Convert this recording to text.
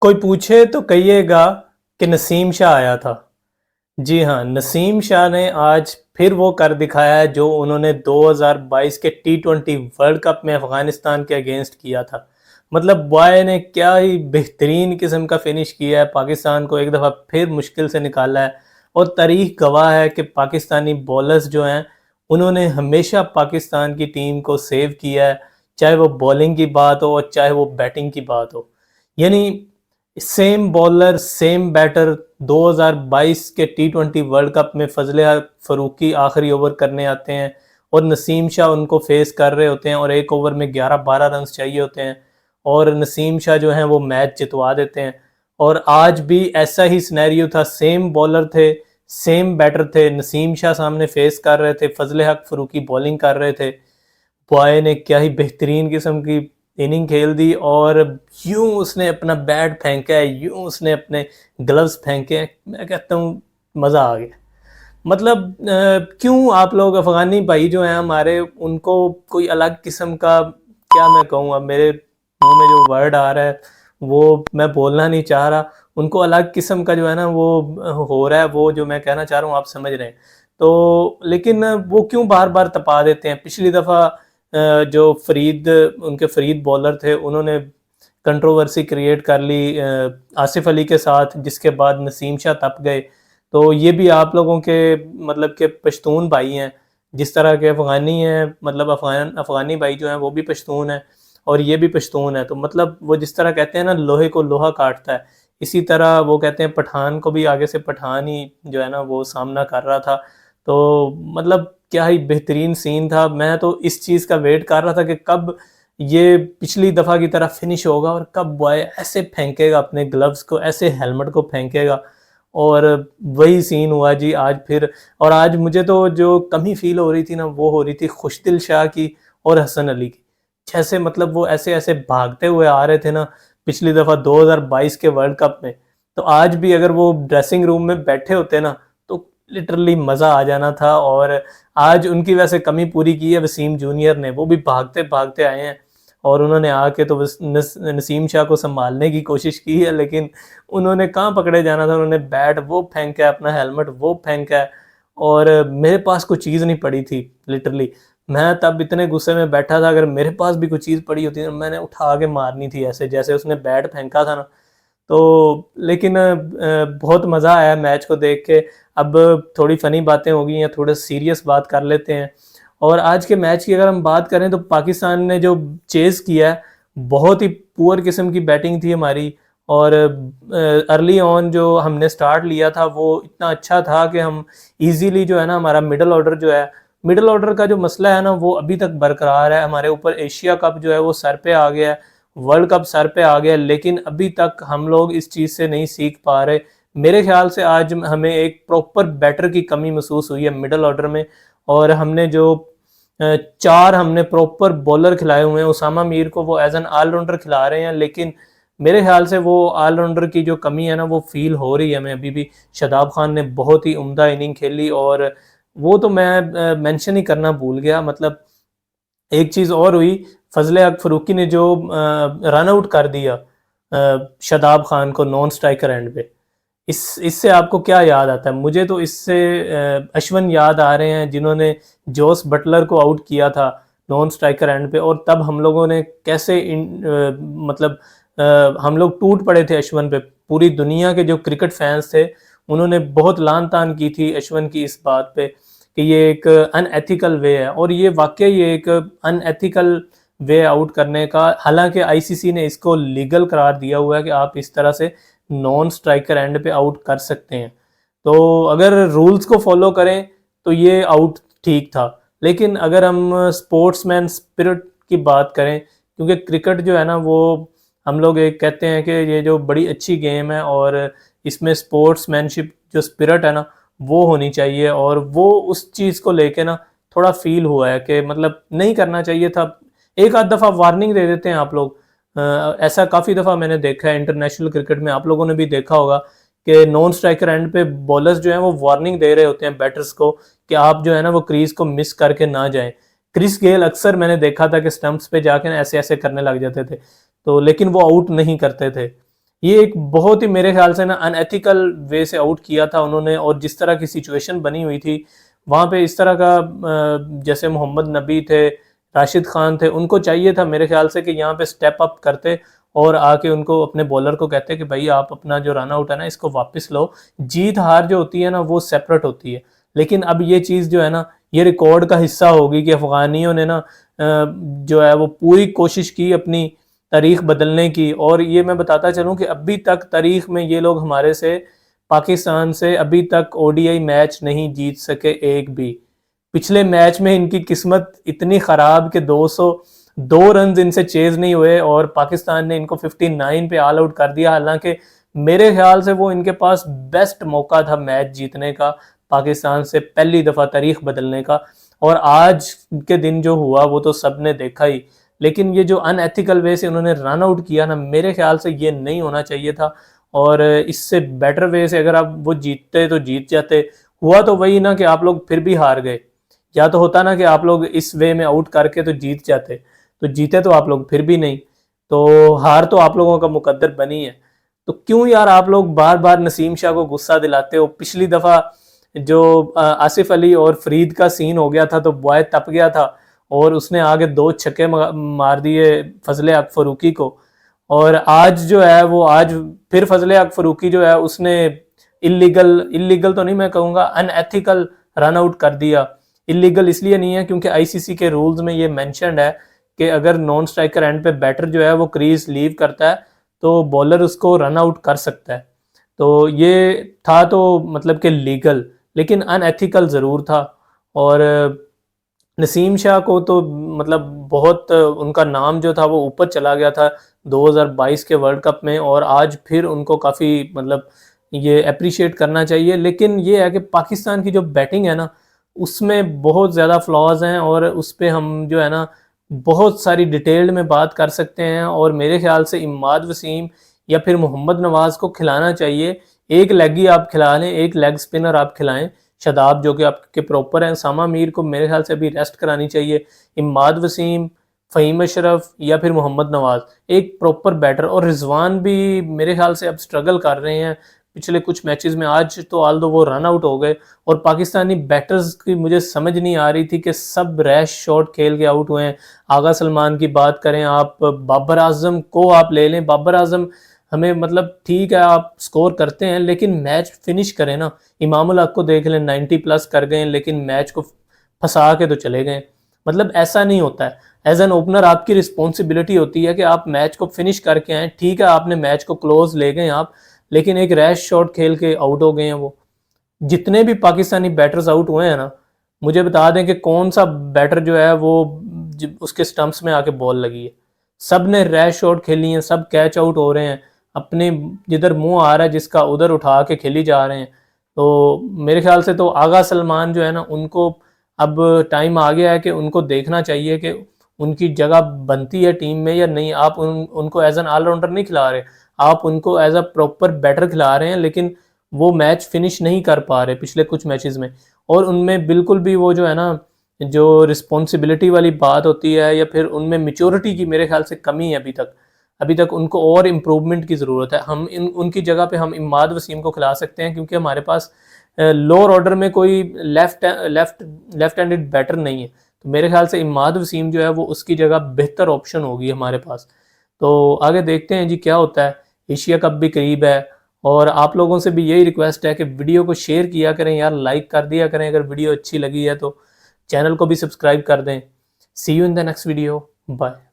कोई पूछे तो कहिएगा कि नसीम शाह आया था। जी हाँ, नसीम शाह ने आज फिर वो कर दिखाया है जो उन्होंने 2022 के टी20 वर्ल्ड कप में अफगानिस्तान के अगेंस्ट किया था। मतलब बॉय ने क्या ही बेहतरीन किस्म का फिनिश किया है, पाकिस्तान को एक दफ़ा फिर मुश्किल से निकाला है। और तारीख गवाह है कि पाकिस्तानी बॉलर्स जो हैं उन्होंने हमेशा पाकिस्तान की टीम को सेव किया है, चाहे वो बॉलिंग की बात हो और चाहे वो बैटिंग की बात हो। यानी सेम बॉलर सेम बैटर 2022 के टी20 वर्ल्ड कप में फजले फ़रूकी आखिरी ओवर करने आते हैं और नसीम शाह उनको फेस कर रहे होते हैं और एक ओवर में 11-12 रन चाहिए होते हैं और नसीम शाह जो हैं वो मैच जितवा देते हैं। और आज भी ऐसा ही सिनेरियो था, सेम बॉलर थे, सेम बैटर थे, नसीम शाह सामने फेस कर रहे थे, फजले हक फ़रूकी बॉलिंग कर रहे थे। बॉय ने क्या ही बेहतरीन किस्म की इनिंग खेल दी और यूं उसने अपना बैट फेंका है, यूं उसने अपने ग्लव्स फेंके हैं, मैं कहता हूँ मज़ा आ गया। मतलब क्यों आप लोग अफ़गानी भाई जो हैं हमारे, उनको कोई अलग किस्म का, क्या मैं कहूँ, अब मेरे मुंह में जो वर्ड आ रहा है वो मैं बोलना नहीं चाह रहा, उनको अलग किस्म का जो है ना वो हो रहा है, वो जो मैं कहना चाह रहा हूँ आप समझ रहे हैं। तो लेकिन वो क्यों बार बार तपा देते हैं। पिछली दफ़ा जो उनके फरीद बॉलर थे, उन्होंने कंट्रोवर्सी क्रिएट कर ली आसिफ अली के साथ, जिसके बाद नसीम शाह तप गए। तो ये भी आप लोगों के मतलब के पश्तून भाई हैं, जिस तरह के अफ़गानी हैं, मतलब अफ़गानी भाई जो हैं वो भी पश्तून हैं और ये भी पश्तून है। तो मतलब वो जिस तरह कहते हैं ना लोहे को लोहा काटता है, इसी तरह वो कहते हैं पठान को भी आगे से पठान ही जो है ना वो सामना कर रहा था। तो मतलब क्या ही बेहतरीन सीन था। मैं तो इस चीज़ का वेट कर रहा था कि कब ये पिछली दफ़ा की तरह फिनिश होगा और कब बॉय ऐसे फेंकेगा अपने ग्लव्स को, ऐसे हेलमेट को फेंकेगा। और वही सीन हुआ जी आज फिर। और आज मुझे तो जो कमी फील हो रही थी ना, वो हो रही थी खुशदिल शाह की और हसन अली की। जैसे मतलब वो ऐसे ऐसे भागते हुए आ रहे थे ना पिछली दफ़ा 2022 के वर्ल्ड कप में, तो आज भी अगर वो ड्रेसिंग रूम में बैठे होते ना तो लिटरली मज़ा आ जाना था। और आज उनकी वैसे कमी पूरी की है वसीम जूनियर ने, वो भी भागते भागते आए हैं और उन्होंने आके तो नसीम शाह को संभालने की कोशिश की है, लेकिन उन्होंने कहाँ पकड़े जाना था। उन्होंने बैट वो फेंका है, अपना हेलमेट वो फेंका है और मेरे पास कोई चीज़ नहीं पड़ी थी। लिटरली मैं तब इतने गुस्से में बैठा था, अगर मेरे पास भी कोई चीज़ पड़ी होती ना, मैंने उठा के मारनी थी ऐसे जैसे उसने बैट फेंका था ना। तो लेकिन बहुत मज़ा आया मैच को देख के। अब थोड़ी फ़नी बातें हो गई हैं, थोड़ा सीरियस बात कर लेते हैं। और आज के मैच की अगर हम बात करें तो पाकिस्तान ने जो चेज़ किया है, बहुत ही पुअर किस्म की बैटिंग थी हमारी। और अर्ली ऑन जो हमने स्टार्ट लिया था वो इतना अच्छा था कि हम ईज़िली जो है ना, हमारा मिडल ऑर्डर जो है, मिडल ऑर्डर का जो मसला है ना वो अभी तक बरकरार है। हमारे ऊपर एशिया कप जो है वो सर पे आ गया है, वर्ल्ड कप सर पे आ गया, लेकिन अभी तक हम लोग इस चीज़ से नहीं सीख पा रहे। मेरे ख्याल से आज हमें एक प्रॉपर बैटर की कमी महसूस हुई है मिडल ऑर्डर में। और हमने जो 4 हमने प्रॉपर बॉलर खिलाए हुए हैं, उसामा मीर को वो एज एन ऑलराउंडर खिला रहे हैं, लेकिन मेरे ख्याल से वो ऑलराउंडर की जो कमी है ना वो फील हो रही है हमें अभी भी। शादाब खान ने बहुत ही उम्दा इनिंग खेली और वो तो मैं मेंशन ही करना भूल गया। मतलब एक चीज़ और हुई, फजले हक फ़रूकी ने जो रन आउट कर दिया शादाब खान को नॉन स्ट्राइकर एंड पे, इससे आपको क्या याद आता है? मुझे तो इससे अश्विन याद आ रहे हैं, जिन्होंने जोस बटलर को आउट किया था नॉन स्ट्राइकर एंड पे। और तब हम लोगों ने कैसे मतलब हम लोग टूट पड़े थे अश्विन पे। पूरी दुनिया के जो क्रिकेट फैंस थे उन्होंने बहुत लान तान की थी अश्विन की इस बात पे कि ये एक अनएथिकल वे है। और ये वाकई ये एक अनएथिकल वे आउट करने का, हालांकि आईसीसी ने इसको लीगल करार दिया हुआ है कि आप इस तरह से नॉन स्ट्राइकर एंड पे आउट कर सकते हैं। तो अगर रूल्स को फॉलो करें तो ये आउट ठीक था। लेकिन अगर हम स्पोर्ट्समैन स्पिरिट की बात करें, क्योंकि क्रिकेट जो है ना वो हम लोग एक कहते हैं कि ये जो बड़ी अच्छी गेम है और इसमें स्पोर्ट्समैनशिप जो स्पिरिट है ना वो होनी चाहिए, और वो उस चीज़ को लेके ना थोड़ा फील हुआ है कि मतलब नहीं करना चाहिए था। एक आध दफ़ा वार्निंग दे देते हैं आप लोग। ऐसा काफ़ी दफ़ा मैंने देखा है इंटरनेशनल क्रिकेट में, आप लोगों ने भी देखा होगा कि नॉन स्ट्राइकर एंड पे बॉलर्स जो हैं वो वार्निंग दे रहे होते हैं बैटर्स को कि आप जो है ना वो क्रीज को मिस करके ना जाएं। क्रिस गेल अक्सर मैंने देखा था कि स्टंप्स पे जाके ना ऐसे ऐसे करने लग जाते थे, तो लेकिन वो आउट नहीं करते थे। ये एक बहुत ही मेरे ख्याल से ना अनएथिकल वे से आउट किया था उन्होंने, और जिस तरह की सिचुएशन बनी हुई थी वहाँ पे इस तरह का जैसे मोहम्मद नबी थे, राशिद खान थे, उनको चाहिए था मेरे ख्याल से कि यहाँ पे स्टेप अप करते और आके उनको अपने बॉलर को कहते कि भाई आप अपना जो रन आउट है ना इसको वापस लो। जीत हार जो होती है ना वो सेपरेट होती है, लेकिन अब ये चीज़ जो है ना ये रिकॉर्ड का हिस्सा होगी कि अफगानियों ने ना जो है वो पूरी कोशिश की अपनी तारीख बदलने की। और ये मैं बताता चलूँ कि अभी तक तारीख में ये लोग हमारे से, पाकिस्तान से अभी तक ओडीआई मैच नहीं जीत सके एक भी। पिछले मैच में इनकी किस्मत इतनी ख़राब कि 202 रन इनसे चेज नहीं हुए और पाकिस्तान ने इनको 59 पे ऑल आउट कर दिया। हालांकि मेरे ख्याल से वो इनके पास बेस्ट मौका था मैच जीतने का, पाकिस्तान से पहली दफ़ा तारीख बदलने का। और आज के दिन जो हुआ वो तो सब ने देखा ही, लेकिन ये जो अनएथिकल वे से उन्होंने रन आउट किया ना, मेरे ख्याल से ये नहीं होना चाहिए था। और इससे बेटर वे से अगर आप वो जीतते तो जीत जाते। हुआ तो वही ना कि आप लोग फिर भी हार गए, या तो होता ना कि आप लोग इस वे में आउट करके तो जीत जाते, तो जीते तो आप लोग फिर भी नहीं, तो हार तो आप लोगों का मुकद्दर बनी है। तो क्यों यार आप लोग बार बार नसीम शाह को गुस्सा दिलाते हो? पिछली दफ़ा जो आसिफ अली और फरीद का सीन हो गया था तो बॉय तप गया था और उसने आगे 2 छक्के मार दिए फजले हक फरूकी को। और आज जो है वो आज फिर फजले हक फरूकी जो है उसने इलीगल तो नहीं मैं कहूँगा, अनएथिकल रन आउट कर दिया। इलीगल इसलिए नहीं है क्योंकि आईसीसी के रूल्स में ये मेंशन्ड है कि अगर नॉन स्ट्राइकर एंड पे बैटर जो है वो क्रीज लीव करता है तो बॉलर उसको रन आउट कर सकता है। तो ये था तो मतलब कि लीगल, लेकिन अनएथिकल ज़रूर था। और नसीम शाह को तो मतलब बहुत उनका नाम जो था वो ऊपर चला गया था 2022 के वर्ल्ड कप में, और आज फिर उनको काफ़ी मतलब ये अप्रिशिएट करना चाहिए। लेकिन ये है कि पाकिस्तान की जो बैटिंग है ना उसमें बहुत ज़्यादा फ्लॉज हैं, और उस पर हम जो है ना बहुत सारी डिटेल्ड में बात कर सकते हैं। और मेरे ख्याल से इमाद वसीम या फिर मोहम्मद नवाज़ को खिलाना चाहिए। एक लेगी आप खिला लें, एक लेग स्पिनर आप खिलाएं, शादाब जो कि आपके प्रॉपर हैं। सामा मीर को मेरे ख्याल से अभी रेस्ट करानी चाहिए। इमाद वसीम, फ़हीम अशरफ या फिर मोहम्मद नवाज़ एक प्रॉपर बैटर। और रिजवान भी मेरे ख्याल से अब स्ट्रगल कर रहे हैं पिछले कुछ मैचेस में। आज तो आल दो वो रन आउट हो गए, और पाकिस्तानी बैटर्स की मुझे समझ नहीं आ रही थी कि सब रैश शॉट खेल के आउट हुए हैं। आगा सलमान की बात करें आप, बाबर आजम को आप ले लें, बाबर आजम हमें मतलब ठीक है आप स्कोर करते हैं लेकिन मैच फिनिश करें ना। इमामुल हक को देख लें 90 प्लस कर गए लेकिन मैच को फंसा के तो चले गए। मतलब ऐसा नहीं होता है। एज एन ओपनर आपकी रिस्पॉन्सिबिलिटी होती है कि आप मैच को फिनिश करके आए। ठीक है आपने मैच को क्लोज ले गए आप, लेकिन एक रैश शॉट खेल के आउट हो गए हैं वो। जितने भी पाकिस्तानी बैटर्स आउट हुए हैं ना, मुझे बता दें कि कौन सा बैटर जो है वो उसके स्टंप्स में आके बॉल लगी है। सब ने रैश शॉट खेली हैं, सब कैच आउट हो रहे हैं, अपने जिधर मुंह आ रहा है जिसका उधर उठा के खेली जा रहे हैं। तो मेरे ख्याल से तो आगा सलमान जो है ना उनको अब टाइम आ गया है कि उनको देखना चाहिए कि उनकी जगह बनती है टीम में या नहीं। आप उनको एज एन ऑलराउंडर नहीं खिला रहे, आप उनको एज अ प्रॉपर बैटर खिला रहे हैं, लेकिन वो मैच फिनिश नहीं कर पा रहे पिछले कुछ मैचेस में। और उनमें बिल्कुल भी वो जो है ना जो रिस्पॉन्सिबिलिटी वाली बात होती है या फिर उनमें मेच्योरिटी की मेरे ख्याल से कमी है अभी तक उनको और इम्प्रूवमेंट की ज़रूरत है। हम उनकी जगह पे हम इमाद वसीम को खिला सकते हैं क्योंकि हमारे पास लोअर ऑर्डर में कोई लेफ्ट हैंडेड बैटर नहीं है। तो मेरे ख्याल से इमाद वसीम जो है वो उसकी जगह बेहतर ऑप्शन होगी हमारे पास। तो आगे देखते हैं जी क्या होता है। एशिया कप भी करीब है, और आप लोगों से भी यही रिक्वेस्ट है कि वीडियो को शेयर किया करें यार, लाइक कर दिया करें अगर वीडियो अच्छी लगी है तो, चैनल को भी सब्सक्राइब कर दें। See you in the next video, bye.